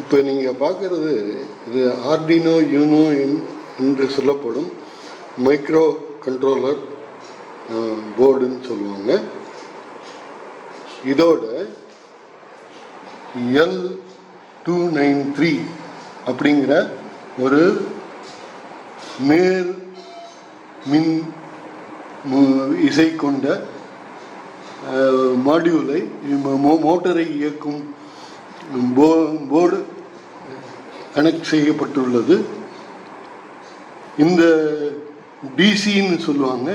இப்போ நீங்கள் பார்க்குறது இது ஆர்டினோ யூனோ என்று சொல்லப்படும் மைக்ரோ கண்ட்ரோலர் போர்டுன்னு சொல்லுவாங்க. இதோட L293 அப்படிங்கிற ஒரு நேர் மின் இசை கொண்ட மாடியூலை மோட்டரை இயக்கும் போர்டு கனெக்ட் செய்யப்பட்டுள்ளது. இந்த டிசின்னு சொல்லுவாங்க.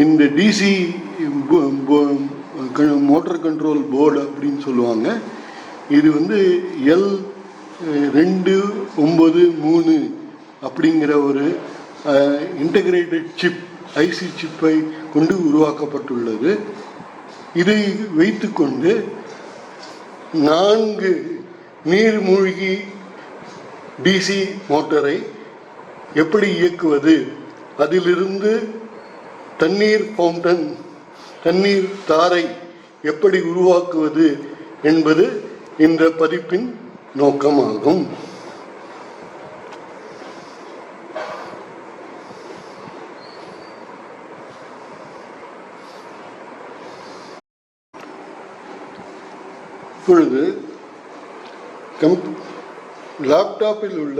இந்த டிசி மோட்டர் கண்ட்ரோல் போர்டு அப்படின்னு சொல்லுவாங்க. இது L293 அப்படிங்கிற ஒரு இன்டகிரேட்டட் சிப் ஐசி சிப்பை கொண்டு உருவாக்கப்பட்டுள்ளது. இதை வைத்துக்கொண்டு 4 நீர்மூழ்கி டிசி மோட்டரை எப்படி இயக்குவது, அதிலிருந்து தண்ணீர் ஃபவுண்டன் தண்ணீர் தாரை எப்படி உருவாக்குவது என்பது இந்த பதிப்பின் நோக்கமாகும். இப்பொழுது லேப்டாப்பில் உள்ள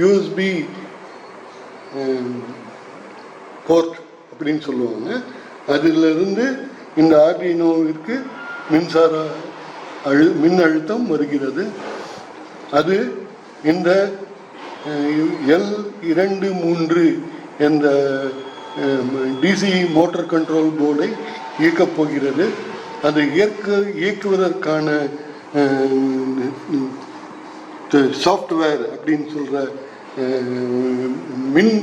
யூஎஸ்பி போர்ட் அப்படின்னு சொல்லுவாங்க. அதிலிருந்து இந்த ஆர்டினோவிற்கு மின் அழுத்தம் வருகிறது. அது இந்த L23 என்ற டிசி மோட்டார் கண்ட்ரோல் போர்டை இயக்கப் போகிறது. அதை இயக்குவதற்கான சாஃப்ட்வேர் அப்படின்னு சொல்கிற மின்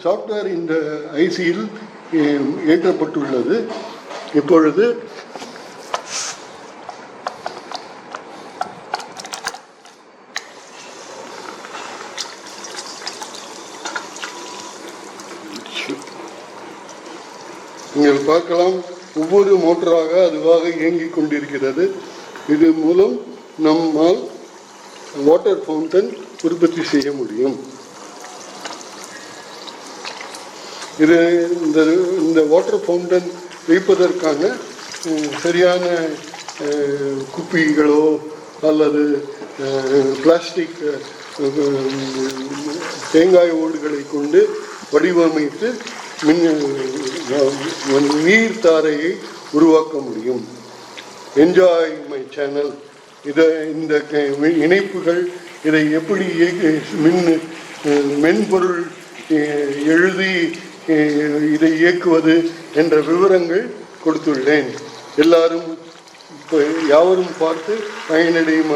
சாஃப்ட்வேர் இந்த ஐசியில் ஏற்றப்பட்டுள்ளது. இப்பொழுது நீங்கள் பார்க்கலாம், ஒவ்வொரு மோட்டராக அதுவாக இயங்கிக் கொண்டிருக்கிறது. இது மூலம் நம்மால் வாட்டர் ஃபவுண்டன் உற்பத்தி செய்ய முடியும். இது இந்த வாட்டர் ஃபவுண்டன் வைப்பதற்கான சரியான குப்பிகளோ அல்லது பிளாஸ்டிக் தேங்காய் ஓடுகளை கொண்டு வடிவமைத்து நீர் தாரையை உருவாக்க முடியும். Enjoy my channel. இந்த இணைப்புகள் இதை எப்படி மென்பொருள் எழுதி இதை இயக்குவது என்ற விவரங்கள் கொடுத்துள்ளேன். யாவரும் பார்த்து பயனடையும்.